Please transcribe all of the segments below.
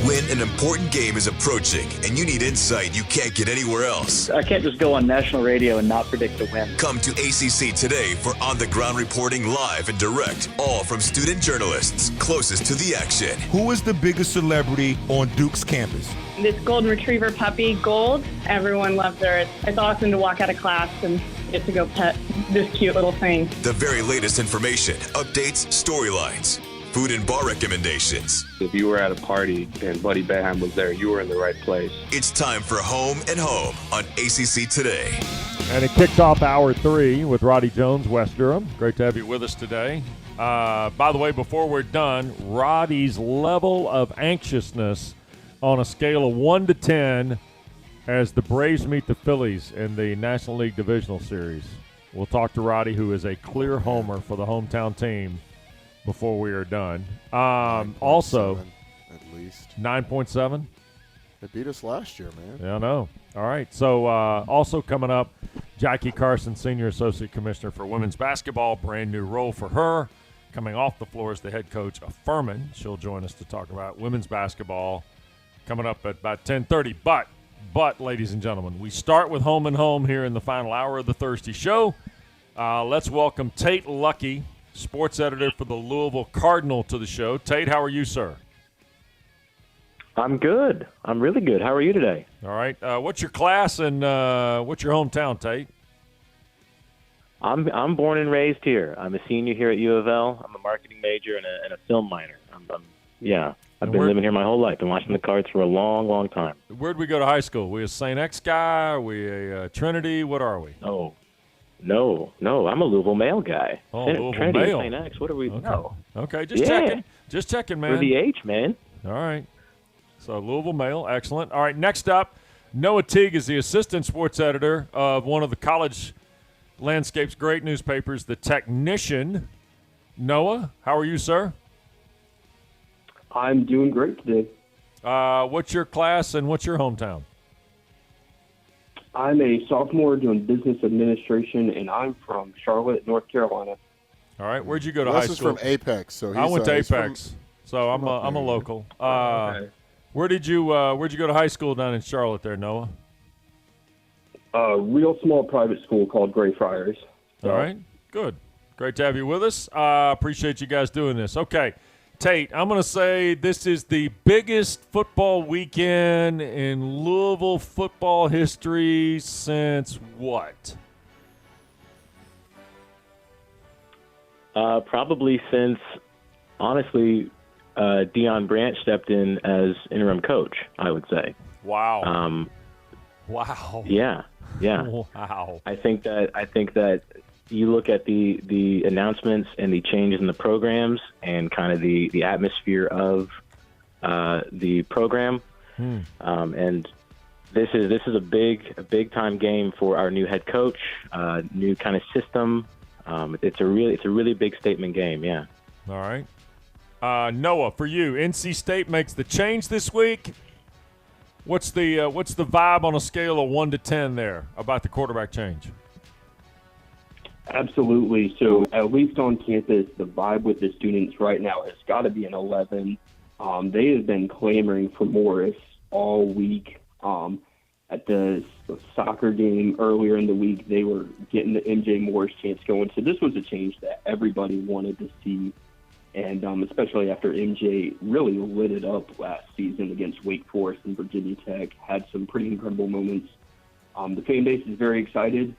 When an important game is approaching and you need insight you can't get anywhere else. I can't just go on national radio and not predict the win. Come to ACC Today for on-the-ground reporting live and direct, all from student journalists closest to the action. Who is the biggest celebrity on Duke's campus? This golden retriever puppy, Gold, everyone loves her. It's awesome to walk out of class and get to go pet this cute little thing. The very latest information, updates, storylines, food and bar recommendations. If you were at a party and Buddy Boeheim was there, you were in the right place. It's time for Home and Home on ACC Today. And it kicked off Hour 3 with Roddy Jones, West Durham. Great to have you with us today. By the way, before we're done, Roddy's level of anxiousness on a scale of 1 to 10 as the Braves meet the Phillies in the National League Divisional Series. We'll talk to Roddy, who is a clear homer for the hometown team, before we are done. Also, at least 9.7. They beat us last year, man. Yeah, I know. All right. So also coming up, Jackie Carson, Senior Associate Commissioner for Women's Basketball, brand new role for her. Coming off the floor as the head coach of Furman. She'll join us to talk about women's basketball coming up at about 10:30. But, ladies and gentlemen, we start with Home and Home here in the final hour of the Thursday show. Let's welcome Tate Luckey, sports editor for the Louisville Cardinal, to the show. Tate, how are you, sir? I'm good. I'm really good. How are you today? All right. What's your class and what's your hometown, Tate? I'm born and raised here. I'm a senior here at U of L. I'm a marketing major and a film minor. I've been living here my whole life. Been watching the Cards for a long, long time. Where'd we go to high school? We a St. X guy? Are we a Trinity? What are we? Oh. No. I'm a Louisville Mail guy. Oh, Louisville Trinity Mail. St. X. What are we? Okay. No. Okay, just checking, man. For the H, man. All right. So Louisville Mail, excellent. All right, next up, Noah Teague is the assistant sports editor of one of the college landscape's great newspapers, The Technician. Noah, how are you, sir? I'm doing great today. What's your class and what's your hometown? I'm a sophomore doing business administration, and I'm from Charlotte, North Carolina. All right, where'd you go to Wes high is school? from Apex, so I went to he's Apex, so I'm a local. Okay. Where'd you go to high school down in Charlotte there, Noah? A real small private school called Greyfriars. All right, good. Great to have you with us. Appreciate you guys doing this. Okay, Tate, I'm going to say this is the biggest football weekend in Louisville football history since what? Probably since, honestly, Deion Branch stepped in as interim coach, I would say. Wow. Wow. Yeah. Wow. I think that you look at the announcements and the changes in the programs and kind of the atmosphere of the program, and this is a big time game for our new head coach, new kind of system. It's a really big statement game. Yeah. All right. Noah, for you, NC State makes the change this week. What's the vibe on a scale of 1 to 10 there about the quarterback change? Absolutely. So at least on campus, the vibe with the students right now has got to be an 11. They have been clamoring for Morris all week. At the soccer game earlier in the week, they were getting the MJ Morris chants going. So this was a change that everybody wanted to see. And especially after MJ really lit it up last season against Wake Forest and Virginia Tech, had some pretty incredible moments. The fan base is very excited.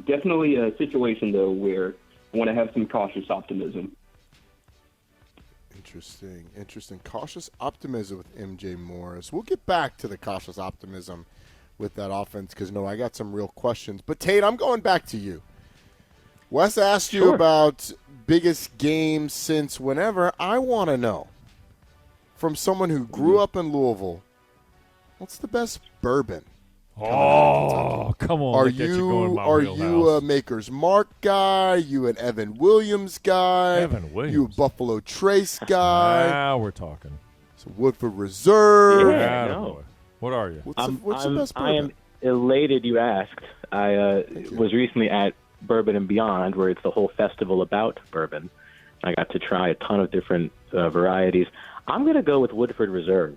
Definitely a situation, though, where I want to have some cautious optimism. Interesting. Cautious optimism with MJ Morris. We'll get back to the cautious optimism with that offense because, no, I got some real questions. But, Tate, I'm going back to you. Wes asked you about biggest game since whenever. I want to know, from someone who grew up in Louisville, what's the best bourbon? Oh, come on. Are you a Maker's Mark guy? You an Evan Williams guy? Evan Williams. You a Buffalo Trace guy? Now we're talking. So Woodford Reserve. Yeah, no. What are you? What's the best bourbon? I am elated you asked. I was recently at Bourbon and Beyond, where it's the whole festival about bourbon. I got to try a ton of different varieties. I'm going to go with Woodford Reserve.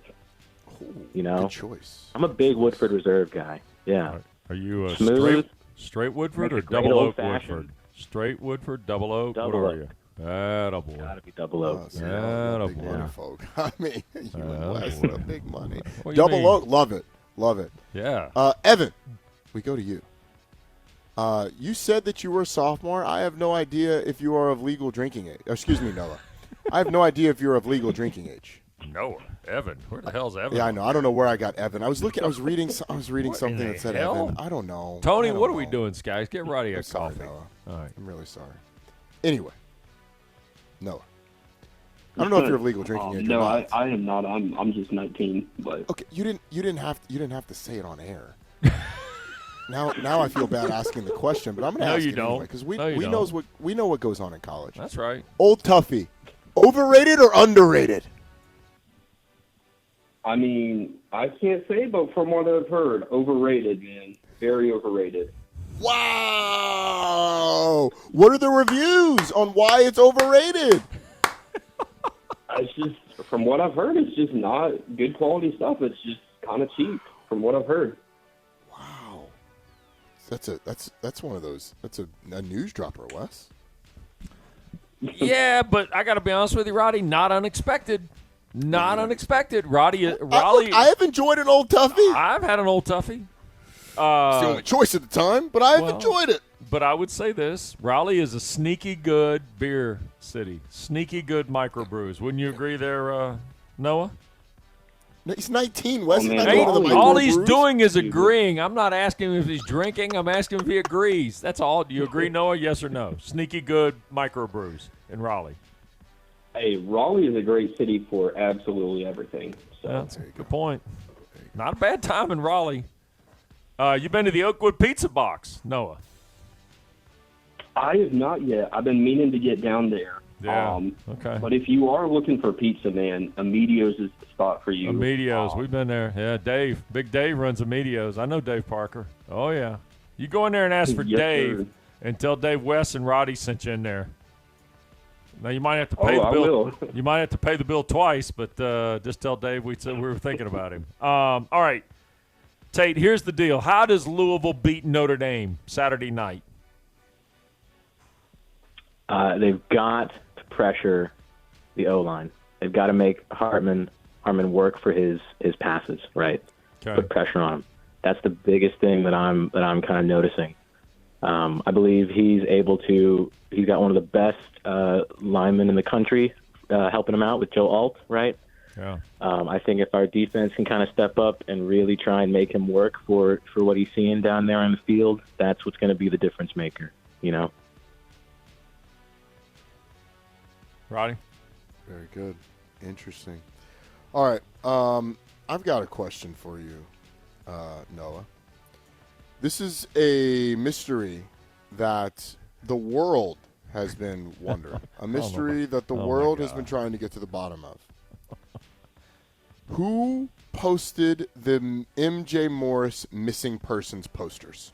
You know, Good choice. I'm a big Woodford Reserve guy. Yeah. Are you a Smooth. straight Woodford or Make a great double oak old-fashioned. Woodford? Straight Woodford, double oak. Double what are oak. you? Attaboy. Gotta be double oak. See, y'all are big Attaboy. money folk. I mean, you and Wes boy. are big money. What do you Double mean? oak, love it. Love it. Yeah. Evan, we go to you. You said that you were a sophomore. I have no idea if you are of legal drinking age. Excuse me, Noah. I have no idea if you're of legal drinking age. Noah. Evan. Where the hell's Evan? Yeah, I know. I don't know where I got Evan. I was reading What something in that the said hell? Evan. I don't know. Tony, I don't what are we know. doing, Skies? Get Roddy a I'm sorry, coffee. Noah. All right. I'm really sorry. Anyway, Noah. I don't know if you're of legal drinking age. No, or not. I am not. I'm just 19. But Okay, you didn't have to say it on air. now I feel bad asking the question, but I'm going to No, ask you it don't. anyway because we No, you know what goes on in college. That's right. Old Tuffy, overrated or underrated? I mean, I can't say, but from what I've heard, overrated, man. Very overrated. Wow! What are the reviews on why it's overrated? It's just, from what I've heard, it's just not good quality stuff. It's just kind of cheap, from what I've heard. Wow, that's one of those. That's a news dropper, Wes. Yeah, but I got to be honest with you, Roddy. Not unexpected. Not unexpected. Raleigh. I have enjoyed an Old Tuffy. I've had an Old Toughie. It's the only choice at the time, but I have enjoyed it. But I would say this: Raleigh is a sneaky good beer city. Sneaky good microbrews. Wouldn't you agree there, Noah? No, he's 19, Wes. Oh, He's man. not going to the All he's microbrews. doing is agreeing. I'm not asking him if he's drinking. I'm asking if he agrees. That's all. Do you agree, Noah? Yes or no? Sneaky good microbrews in Raleigh. Hey, Raleigh is a great city for absolutely everything. So That's a good point. Not a bad time in Raleigh. You been to the Oakwood Pizza Box, Noah? I have not yet. I've been meaning to get down there. Yeah. Okay. But if you are looking for pizza, man, Amedio's is the spot for you. Amedio's, we've been there. Yeah, Dave. Big Dave runs Amedio's. I know Dave Parker. Oh, yeah. You go in there and ask for Yes, Dave sir. and tell Dave West and Roddy sent you in there. Now, you might have to pay the I bill. will. You might have to pay the bill twice, but just tell Dave we said we were thinking about him. All right. Tate, here's the deal. How does Louisville beat Notre Dame Saturday night? They've got to pressure the O-line. They've got to make Hartman work for his passes, right? Okay. Put pressure on him. That's the biggest thing that I'm kind of noticing. I believe he's got one of the best linemen in the country helping him out with Joe Alt, right? Yeah. I think if our defense can kind of step up and really try and make him work for what he's seeing down there on the field, that's what's going to be the difference maker, you know? Roddy? Very good. Interesting. All right. I've got a question for you, Noah. This is a mystery that the world has been wondering. A mystery that the world has been trying to get to the bottom of. Who posted the MJ Morris missing persons posters?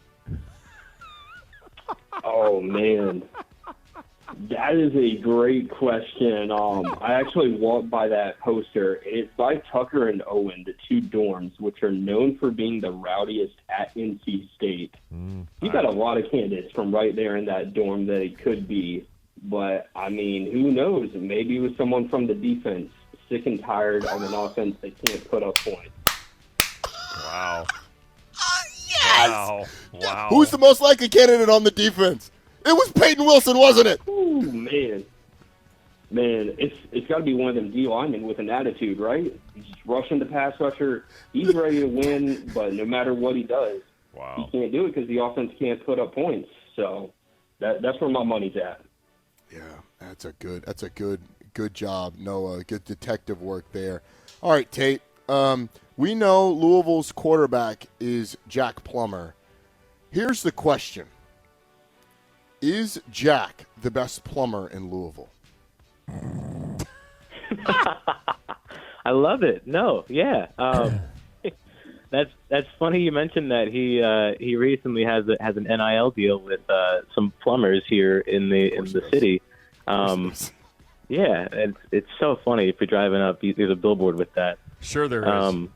Oh, man. That is a great question. I actually walked by that poster. It's by Tucker and Owen, the two dorms, which are known for being the rowdiest at NC State. You got a lot of candidates from right there in that dorm that it could be. But, I mean, who knows? Maybe it was someone from the defense, sick and tired of an offense that can't put up points. Wow. Yes! Wow. Who's the most likely candidate on the defense? It was Peyton Wilson, wasn't it? Ooh, man. Man, it's got to be one of them D linemen with an attitude, right? He's just rushing the pass rusher. He's ready to win, but no matter what he does, he can't do it because the offense can't put up points. So that's where my money's at. Yeah, that's a good job, Noah. Good detective work there. All right, Tate. We know Louisville's quarterback is Jack Plummer. Here's the question. Is Jack the best plumber in Louisville? I love it. No, yeah. That's funny you mentioned that he recently has an NIL deal with some plumbers here in the city. Yeah, it's so funny if you're driving up. There's a billboard with that. Sure, there is.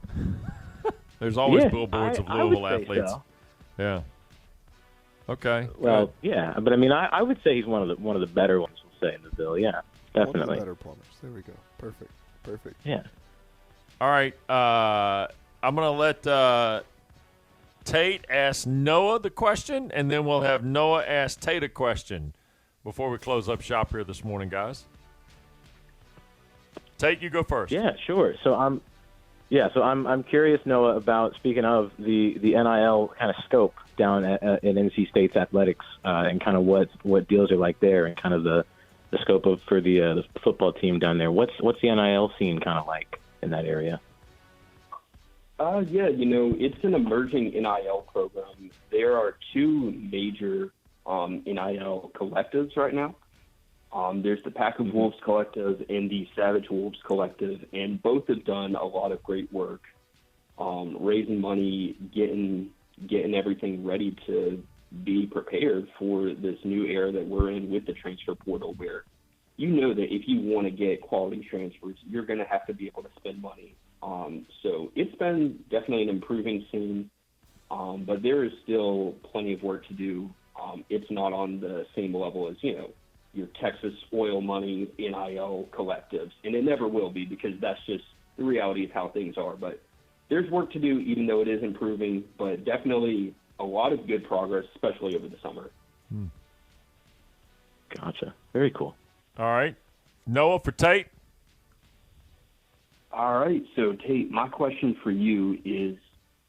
There's always yeah, billboards of I would Louisville say athletes. so. Yeah. Okay. Well, good. yeah, but I mean, I would say he's one of the better ones. We'll say in the bill. Yeah, One of the definitely. better plumbers. There we go. Perfect. Yeah. All right. I'm going to let Tate ask Noah the question, and then we'll have Noah ask Tate a question before we close up shop here this morning, guys. Tate, you go first. Yeah, sure. So I'm curious, Noah, about speaking of the NIL kind of scope down in NC State's athletics and kind of what deals are like there and kind of the scope of for the football team down there. What's the NIL scene kind of like in that area? Yeah, it's an emerging NIL program. There are two major NIL collectives right now. There's the Pack of Wolves Collective and the Savage Wolves Collective, and both have done a lot of great work raising money, getting everything ready to be prepared for this new era that we're in with the transfer portal, where you know that if you want to get quality transfers, you're going to have to be able to spend money. So it's been definitely an improving scene, but there is still plenty of work to do. It's not on the same level as, your Texas oil money NIL collectives, and it never will be because that's just the reality of how things are. But there's work to do, even though it is improving, but definitely a lot of good progress, especially over the summer. Gotcha. Very cool. All right. Noah for Tate. All right, so Tate, my question for you is,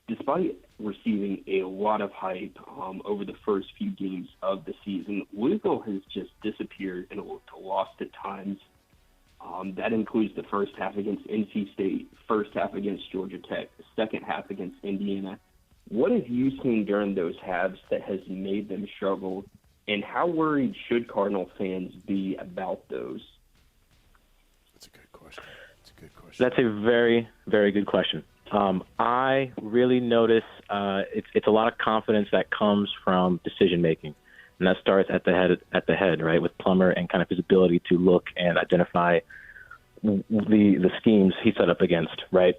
despite receiving a lot of hype over the first few games of the season, Louisville has just disappeared and looked lost at times. That includes the first half against NC State, first half against Georgia Tech, the second half against Indiana. What have you seen during those halves that has made them struggle, and how worried should Cardinal fans be about those? That's a good question. That's a very, very good question. I really notice it's a lot of confidence that comes from decision making, and that starts at the head, right, with Plummer and kind of his ability to look and identify the schemes he set up against, right.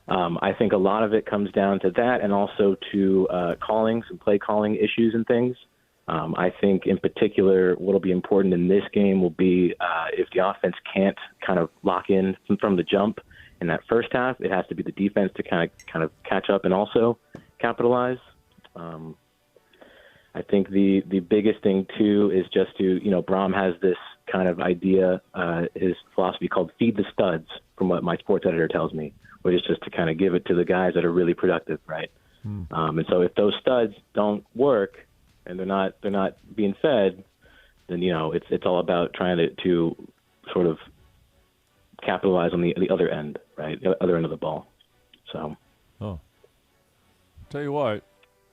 I think a lot of it comes down to that, and also to callings and play calling issues and things. I think in particular what'll be important in this game will be if the offense can't kind of lock in from the jump in that first half, it has to be the defense to kind of catch up and also capitalize. I think the biggest thing too is just to, Brahm has this kind of idea, his philosophy called feed the studs, from what my sports editor tells me, which is just to kind of give it to the guys that are really productive, right? And so if those studs don't work, and they're not being fed, then it's all about trying to sort of capitalize on the other end, right? The other end of the ball. So, tell you what,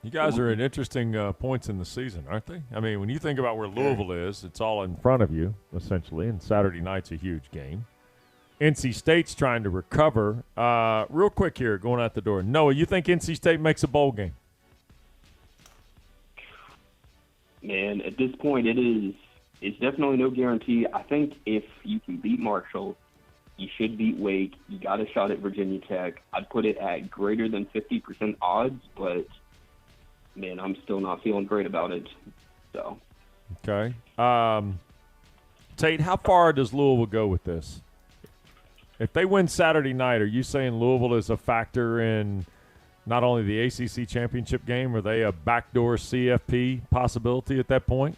you guys are at interesting points in the season, aren't they? I mean, when you think about where Louisville is, it's all in front of you essentially, and Saturday night's a huge game. NC State's trying to recover. Real quick here, going out the door. Noah, you think NC State makes a bowl game? Man, at this point, it's definitely no guarantee. I think if you can beat Marshall, you should beat Wake. You got a shot at Virginia Tech. I'd put it at greater than 50% odds, but, man, I'm still not feeling great about it. So. Okay. Tate, how far does Louisville go with this? If they win Saturday night, are you saying Louisville is a factor in – not only the ACC championship game, are they a backdoor CFP possibility at that point?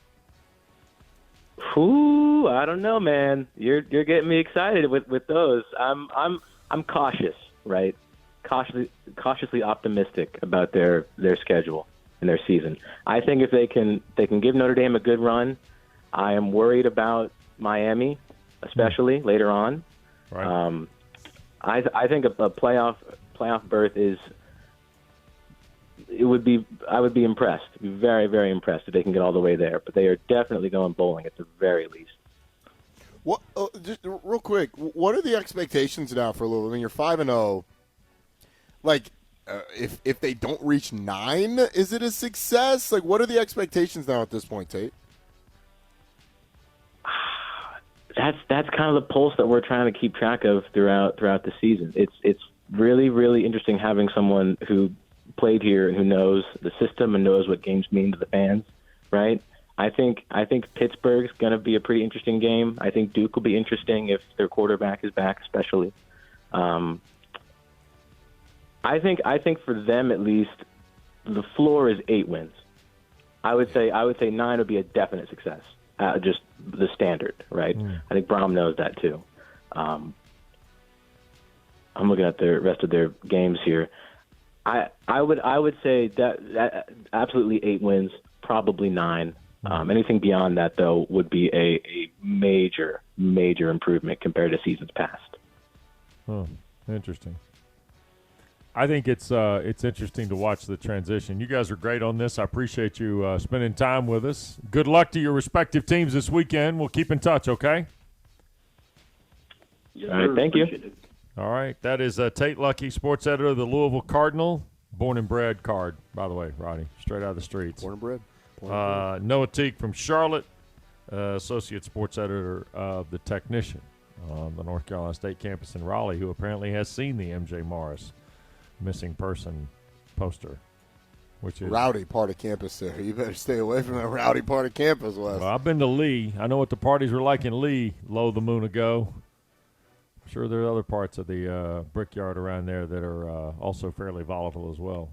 Ooh, I don't know, man. You're getting me excited with those. I'm cautious, right? Cautiously optimistic about their schedule and their season. I think if they can give Notre Dame a good run. I am worried about Miami, especially later on. Right. I think a playoff berth is. I would be impressed, very, very impressed if they can get all the way there. But they are definitely going bowling at the very least. What? Just real quick, what are the expectations now for Louisville? I mean, you're 5-0. Like, if they don't reach 9, is it a success? Like, what are the expectations now at this point, Tate? that's kind of the pulse that we're trying to keep track of throughout the season. It's really, really interesting having someone who played here and who knows the system and knows what games mean to the fans, right? I think Pittsburgh's going to be a pretty interesting game. I think Duke will be interesting if their quarterback is back, especially. I think for them at least, the floor is 8 wins. I would say 9 would be a definite success. Just the standard, right? I think Braum knows that too. I'm looking at the rest of their games here. I would say that absolutely 8 wins, probably 9. Anything beyond that, though, would be a major improvement compared to seasons past. Oh, interesting. I think it's interesting to watch the transition. You guys are great on this. I appreciate you spending time with us. Good luck to your respective teams this weekend. We'll keep in touch, okay? Yes, All right, sir. thank you. Appreciate it. All right. That is Tate Lucky, sports editor of the Louisville Cardinal. Born and bred Card, by the way, Roddy. Straight out of the streets. Born and bred. Noah Teague from Charlotte, associate sports editor of The Technician on the North Carolina State campus in Raleigh, who apparently has seen the M.J. Morris missing person poster, which is Rowdy part of campus there. You better stay away from that rowdy part of campus, Wes. Well, I've been to Lee. I know what the parties were like in Lee low the moon ago. I'm sure there are other parts of the brickyard around there that are also fairly volatile as well.